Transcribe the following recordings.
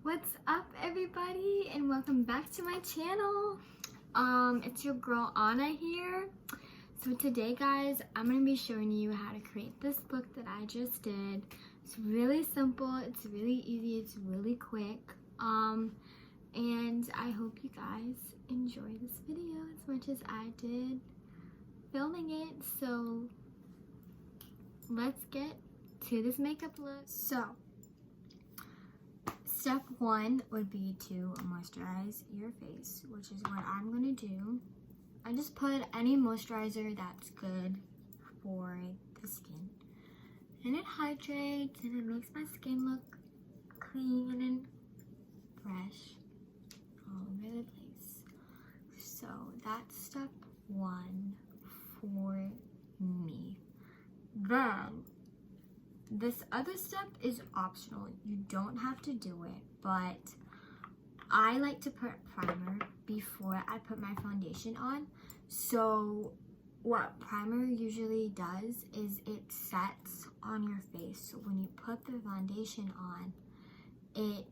What's up, everybody, and welcome back to my channel. It's your girl Anna here. So today, guys, I'm gonna be showing you how to create this look that I just did. It's really simple, it's really easy, it's really quick. And I hope you guys enjoy this video as much as I did filming it. So let's get to this makeup look. So step one would be to moisturize your face, which is what I'm gonna do. I just put any moisturizer that's good for the skin. And it hydrates and it makes my skin look clean and fresh all over the place. So that's step one for me. Then this other step is optional. You don't have to do it, but I like to put primer before I put my foundation on. So what primer usually does is it sets on your face. So when you put the foundation on, it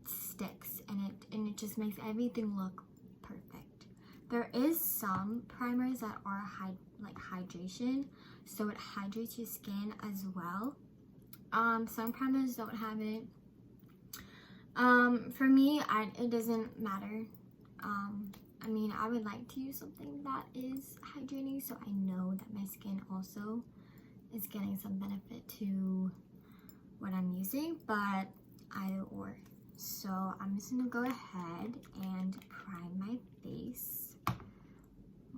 sticks and it just makes everything look perfect. There is some primers that are like hydration, so it hydrates your skin as well. Some primers don't have it. For me, it doesn't matter. I mean, I would like to use something that is hydrating, so I know that my skin also is getting some benefit to what I'm using, but either or. So I'm just gonna go ahead and prime my face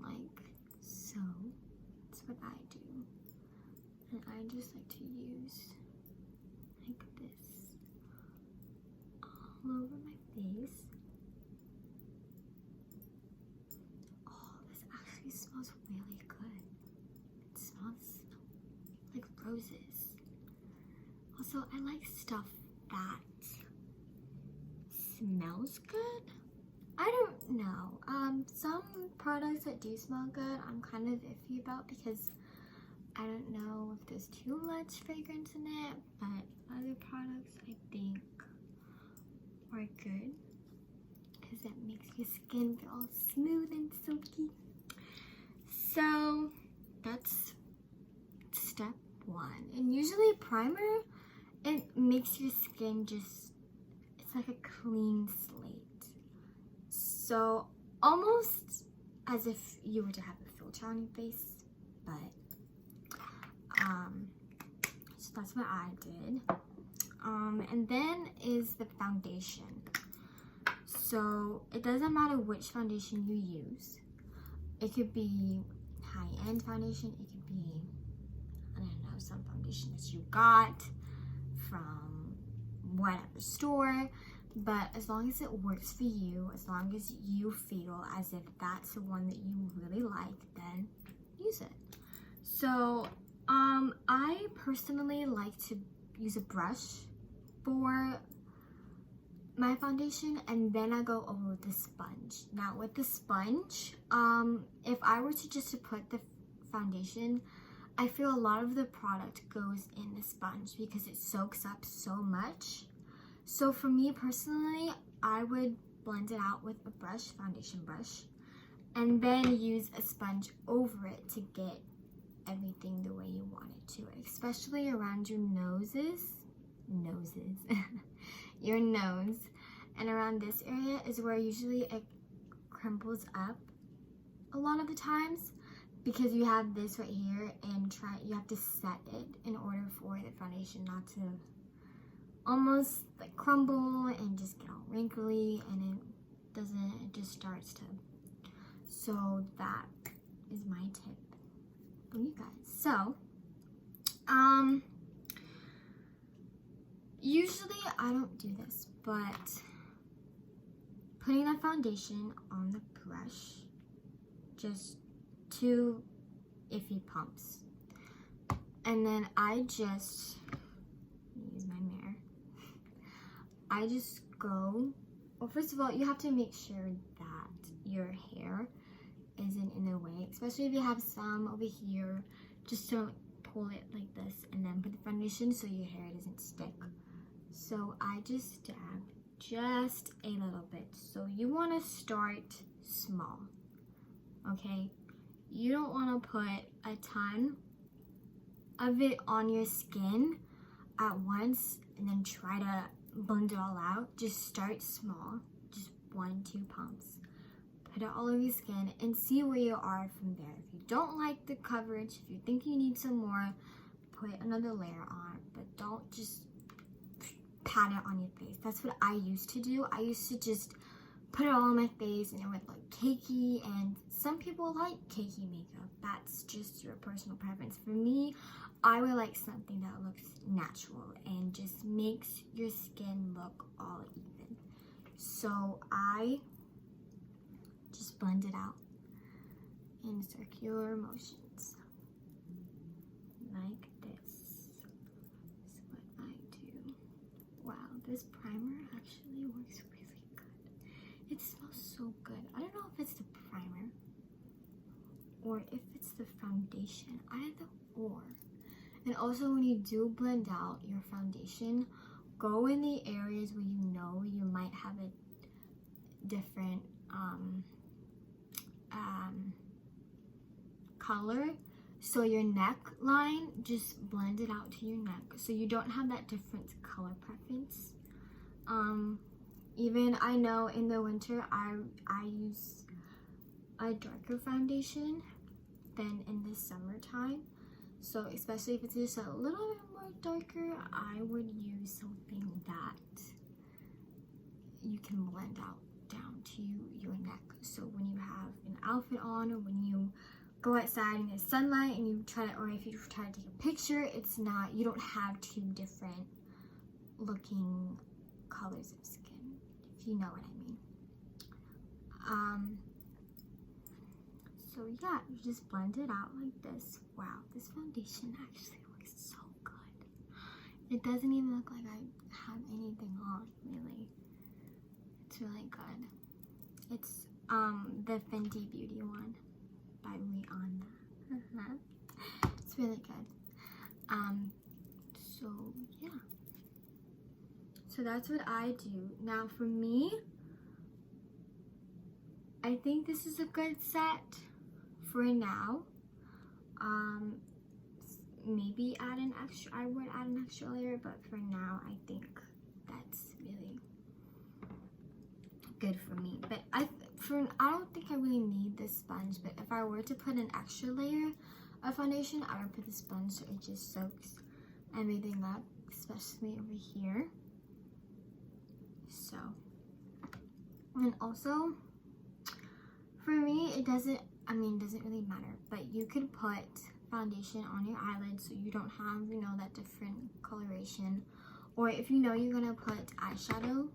like so. That's what I do. And I just like to use like this all over my face. Oh, this actually smells really good. It smells like roses. Also, I like stuff that smells good. I don't know. Some products that do smell good, I'm kind of iffy about because I don't know if there's too much fragrance in it, but other products I think are good because it makes your skin feel all smooth and silky. So that's step one. And usually primer, it makes your skin just, it's like a clean slate. So almost as if you were to have a filter on your face, but so that's what I did. And then is the foundation. So it doesn't matter which foundation you use. It could be high-end foundation, it could be, I don't know, some foundation that you got from whatever store, but as long as it works for you, as long as you feel as if that's the one that you really like, then use it. So I personally like to use a brush for my foundation, and then I go over with the sponge. Now with the sponge, if I were to just put the foundation, I feel a lot of the product goes in the sponge because it soaks up so much. So for me personally, I would blend it out with a brush, foundation brush, and then use a sponge over it to get everything the way you want it to, especially around your noses, your nose, and around this area is where usually it crimples up a lot of the times because you have this right here and you have to set it in order for the foundation not to almost like crumble and just get all wrinkly, and it just starts to. So that is my tip for you guys. So usually I don't do this, but putting the foundation on the brush, just 2 iffy pumps, and then I just use my mirror. I just go, well, first of all, you have to make sure that your hair isn't in the way, especially if you have some over here. Just don't pull it like this and then put the foundation so your hair doesn't stick. So I just dab just a little bit. So you want to start small, okay? You don't want to put a ton of it on your skin at once and then try to blend it all out. Just start small, just 1-2 pumps. Put it all over your skin and see where you are from there. If you don't like the coverage, if you think you need some more, put another layer on, but don't just pat it on your face. That's what I used to do. I used to just put it all on my face and it would look cakey, and some people like cakey makeup. That's just your personal preference. For me, I would like something that looks natural and just makes your skin look all even. So I just blend it out in circular motions like this. That's what I do. Wow, this primer actually works really good. It smells so good. I don't know if it's the primer or if it's the foundation, either or. And also when you do blend out your foundation, go in the areas where you know you might have a different color. So your neckline, just blend it out to your neck so you don't have that different color preference. Even I know in the winter I use a darker foundation than in the summertime. So especially if it's just a little bit more darker, I would use something that you can blend out down to your neck. So when you have an outfit on, or when you go outside in the sunlight and you try to, or if you try to take a picture, it's not, you don't have two different looking colors of skin, if you know what I mean. So yeah, you just blend it out like this. Wow, this foundation actually looks so good. It doesn't even look like I have anything on, really. It's really good. It's the Fenty Beauty one by Rihanna. It's really good. So yeah. So that's what I do. Now for me, I think this is a good set for now. Maybe add an extra, I would add an extra layer, but for now I think that's really good for me. But I don't think I really need this sponge, but if I were to put an extra layer of foundation, I would put the sponge so it just soaks everything up, especially over here. So, and also for me, it doesn't really matter, but you could put foundation on your eyelids so you don't have, that different coloration. Or if you know you're gonna put eyeshadow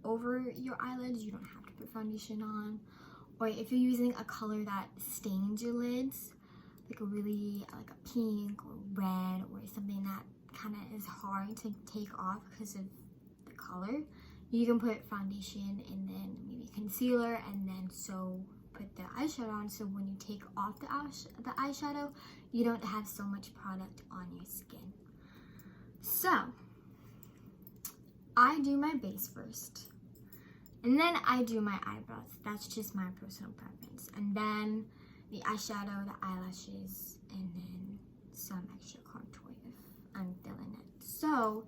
over your eyelids, you don't have to put foundation on. Or if you're using a color that stains your lids, like a pink or red, or something that kind of is hard to take off because of the color, you can put foundation and then maybe concealer, and then put the eyeshadow on, so when you take off the eyeshadow, you don't have so much product on your skin. So I do my base first, and then I do my eyebrows. That's just my personal preference. And then the eyeshadow, the eyelashes, and then some extra contour if I'm feeling it. So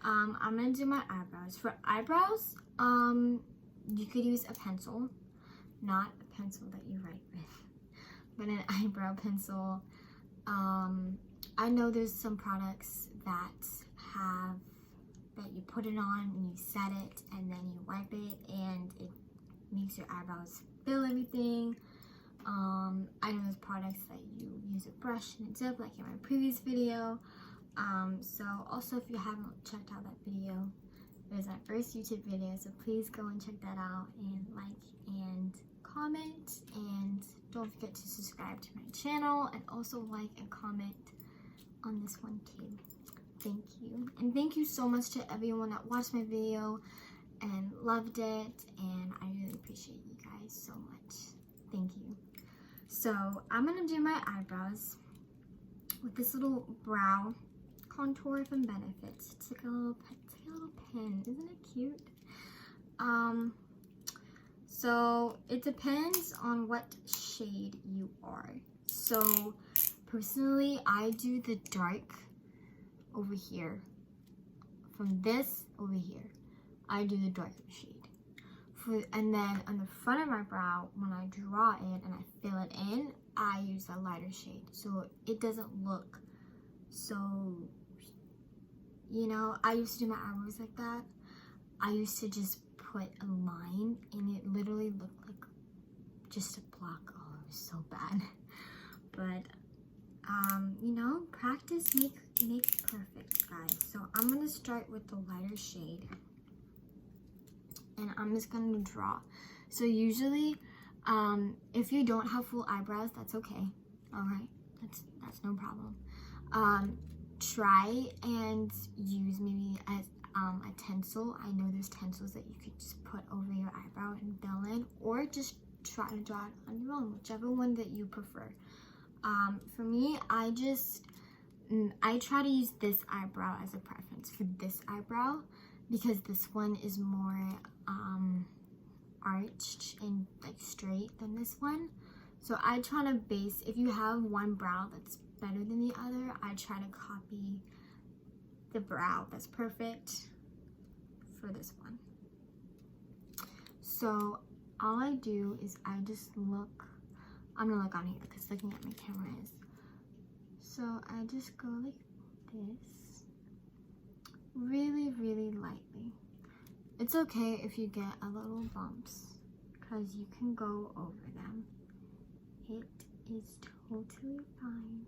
I'm gonna do my eyebrows. For eyebrows, you could use a pencil, not a pencil that you write with, but an eyebrow pencil. I know there's some products that you put it on and you set it and then you wipe it and it makes your eyebrows fill everything. I know there's products that you use a brush and a dip, like in my previous video. So also, if you haven't checked out that video, it was my first YouTube video, so please go and check that out and like and comment, and don't forget to subscribe to my channel, and also like and comment on this one too. Thank you, and thank you so much to everyone that watched my video and loved it, and I really appreciate you guys so much. Thank you. So I'm gonna do my eyebrows with this little brow contour from Benefits. It's like a little pin. Isn't it cute? So it depends on what shade you are. So personally, I do the dark over here. From this over here, I do the darker shade. And then on the front of my brow, when I draw it and I fill it in, I use a lighter shade. So it doesn't look so, you know, I used to do my eyebrows like that. I used to just put a line and it literally looked like just a block. Oh, it was so bad. But you know, practice makes perfect, guys. So I'm gonna start with the lighter shade and I'm just gonna draw. So usually if you don't have full eyebrows, that's okay. All right, that's no problem. Try and use maybe a tinsel. I know there's tinsels that you could just put over your eyebrow and fill in, or just try to draw it on your own, whichever one that you prefer. For me, I try to use this eyebrow as a preference for this eyebrow because this one is more arched and like straight than this one. So I try to base, if you have one brow that's better than the other, I try to copy the brow that's perfect for this one. So all I do is I just look, I'm gonna look on here because looking at my camera is. So I just go like this, really, really lightly. It's okay if you get a little bumps because you can go over them. It is totally fine.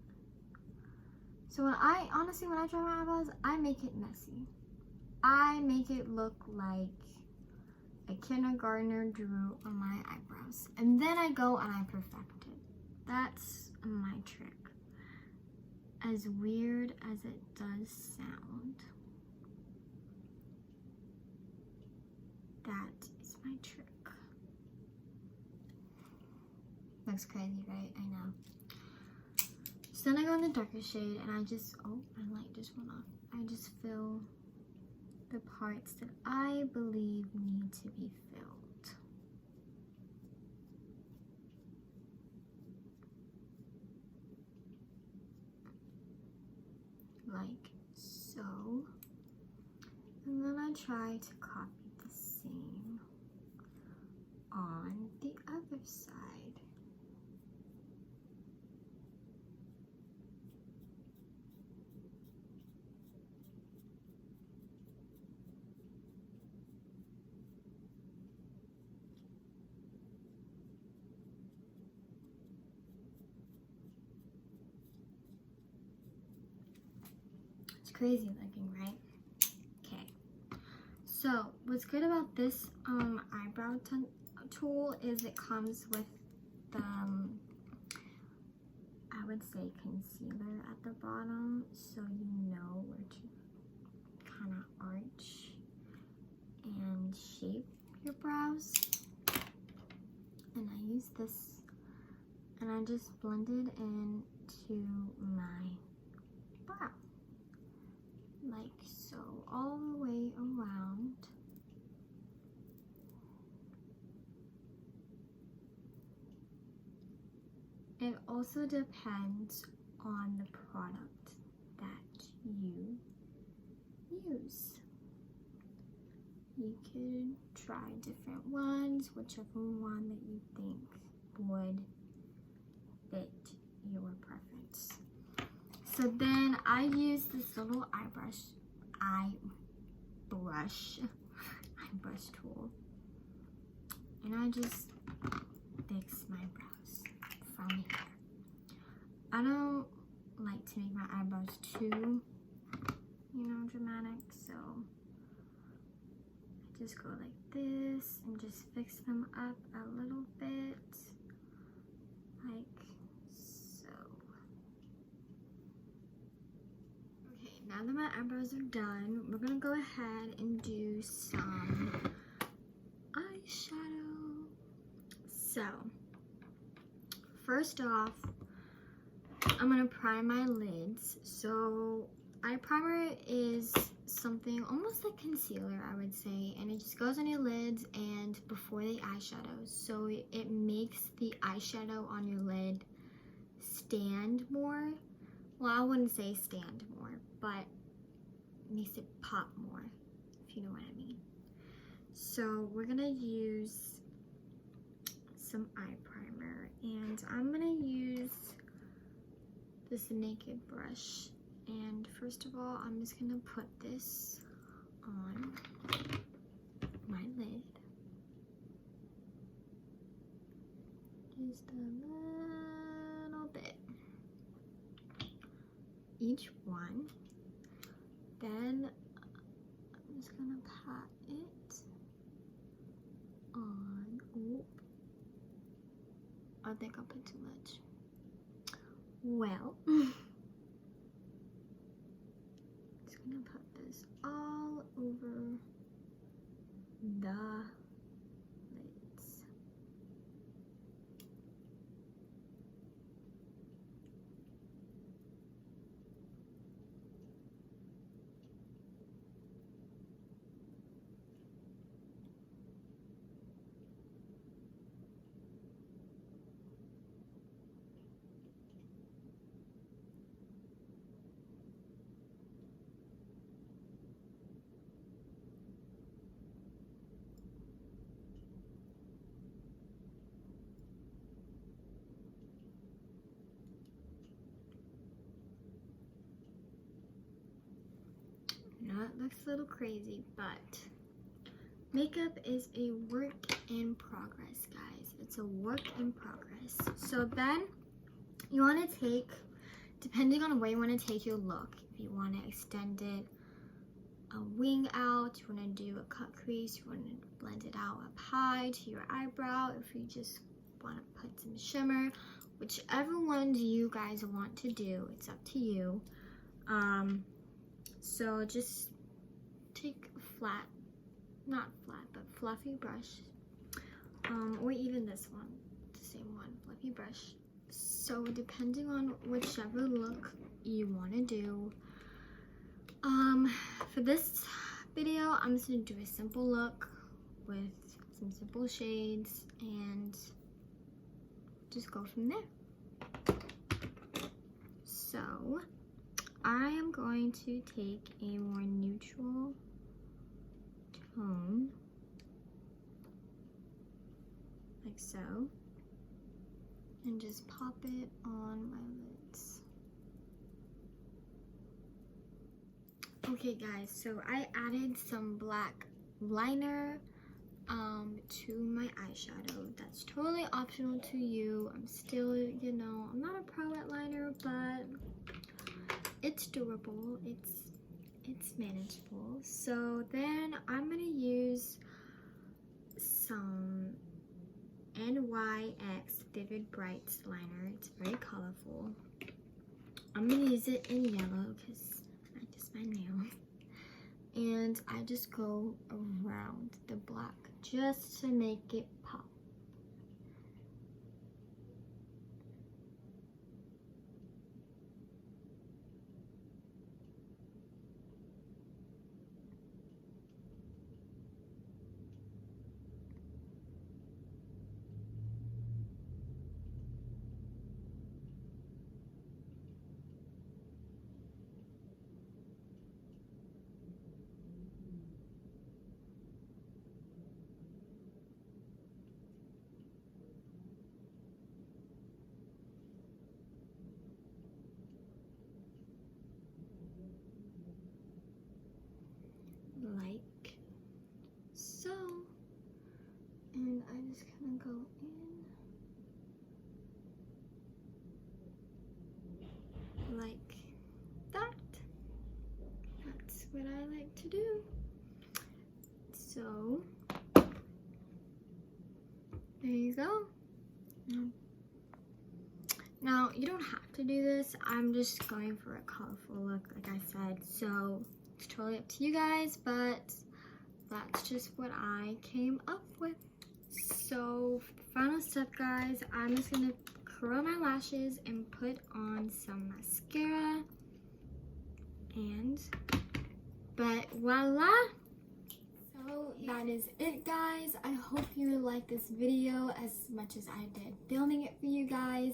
So when I draw my eyebrows, I make it messy. I make it look like a kindergartner drew on my eyebrows. And then I go and I perfect it. That's my trick. As weird as it does sound, that is my trick. Looks crazy, right? I know. So then I go in the darker shade and I just, oh, my light just went off. I just fill the parts that I believe need to be filled. Like so. And then I try to copy the same on the other side. Crazy looking, right? Okay. So what's good about this eyebrow tool is it comes with the I would say concealer at the bottom, so you know where to kind of arch and shape your brows. And I use this and I just blend it into my brow. Like so, all the way around. It also depends on the product that you use. You could try different ones, whichever one that you think would fit your preference. So then I use this little eye brush tool, and I just fix my brows from here. I don't like to make my eyebrows too, you know, dramatic, so I just go like this and just fix them up a little bit, like so. Okay, now that my eyebrows are done, we're gonna go ahead and do some eyeshadow. So, first off, I'm gonna prime my lids. So eye primer is something almost like concealer, I would say, and it just goes on your lids and before the eyeshadow, so it makes the eyeshadow on your lid stand more. Well, I wouldn't say stand more, but makes it pop more, if you know what I mean. So we're gonna use some eye primer, and I'm gonna use this Naked brush. And first of all, I'm just gonna put this on my lid. Just a little bit. Each one. Then I'm just gonna pat it on. Oh, I think I put too much. Well, just gonna put this all over the lids. Now it looks a little crazy, but makeup is a work in progress, guys. It's a work in progress. So then you want to take, depending on where you want to take your look, if you want to extend it a wing out, you want to do a cut crease, you want to blend it out up high to your eyebrow, if you just want to put some shimmer, whichever ones you guys want to do, it's up to you. So just take a flat, not flat, but fluffy brush, or even this one, the same one, fluffy brush. So depending on whichever look you want to do, for this video, I'm just going to do a simple look with some simple shades and just go from there. So I am going to take a more neutral tone, like so, and just pop it on my lids. Okay guys, so I added some black liner to my eyeshadow. That's totally optional to you. I'm still, you know, I'm not a pro at liner, but it's doable, it's manageable. So then I'm gonna use some NYX Vivid Brights liner. It's very colorful. I'm gonna use it in yellow because I just my nail. And I just go around the black just to make it pop. Like so, and I just kind of go in like that. That's what I like to do. So there you go. Now you don't have to do this. I'm just going for a colorful look, like I said, so it's totally up to you guys, but that's just what I came up with. So for the final step, guys, I'm just gonna curl my lashes and put on some mascara. But voila. So that is it, guys. I hope you liked this video as much as I did filming it for you guys.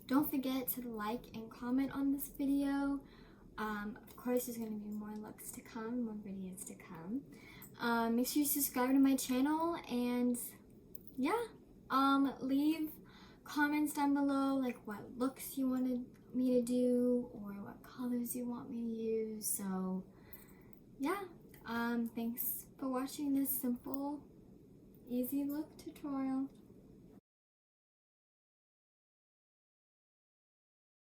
Don't forget to like and comment on this video. Of course, there's going to be more looks to come, more videos to come. Make sure you subscribe to my channel, and yeah, leave comments down below, like what looks you wanted me to do or what colors you want me to use. So yeah, thanks for watching this simple, easy look tutorial.